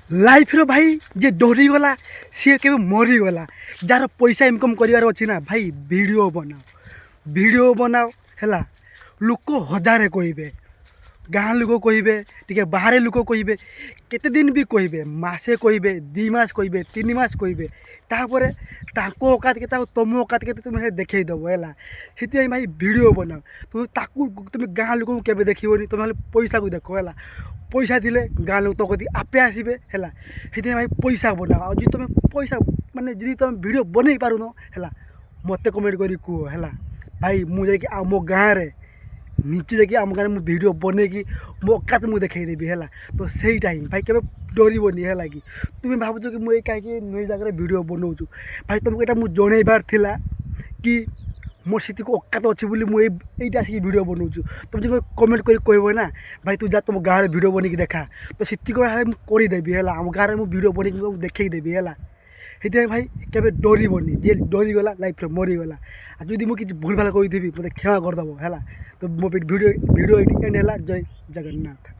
लाइफ्र भाई जे डरीगला सी के मरीगला जार पैसा इनकम करार अच्छी ना भाई वीडियो बनाओ है लोक हजारे कहे गाँ लोक कहे टे बाहर लोक कहे केते दिन भी कहे मसे कहे 2 मास कहे 3 मास कहे तापर औकात के तुम औकात के तुम देखईदेव है से भाई वीडियो बनाओ तुम गाँ लोक के देखनी तुम पैसा को देख है पैसा दिले गाँ लोग तो कति आपे आसबे है से भाई पैसा बनाओ जी तुम पैसा माने जी तुम वीडियो बन पारुन है मत कमेंट करी कह है भाई मुझे मो गाँव रे नीचे जाकि आम गाँव में वीडियो बन कि मो औकात मुझे देखईदेवी है तो सहीटा ही भाई केवे डरबनी है कि तुम भावुच कि मुझे कहीं नुई जगह वीडियो बनाऊँ भाई तुमको यहाँ मुझे जनइबार थिला कि मोर से औकात अच्छी बोली मुझे आसिक वीडियो बनाऊँ तुम जो कमेंट कर कह ना भाई तू जा तुम गाँव में वीडियो बन देखा तो से भाई मुझे करदेवी है आम गाँव में वीडियो बन देखईदेवी है से भाई केवे डरबनी जे डरीगला लाइफ मरीगला आदि मुझे किसी भूल भाल कही मत क्षमा करदेव है तो मो वीडियो एंड है जय जगन्नाथ।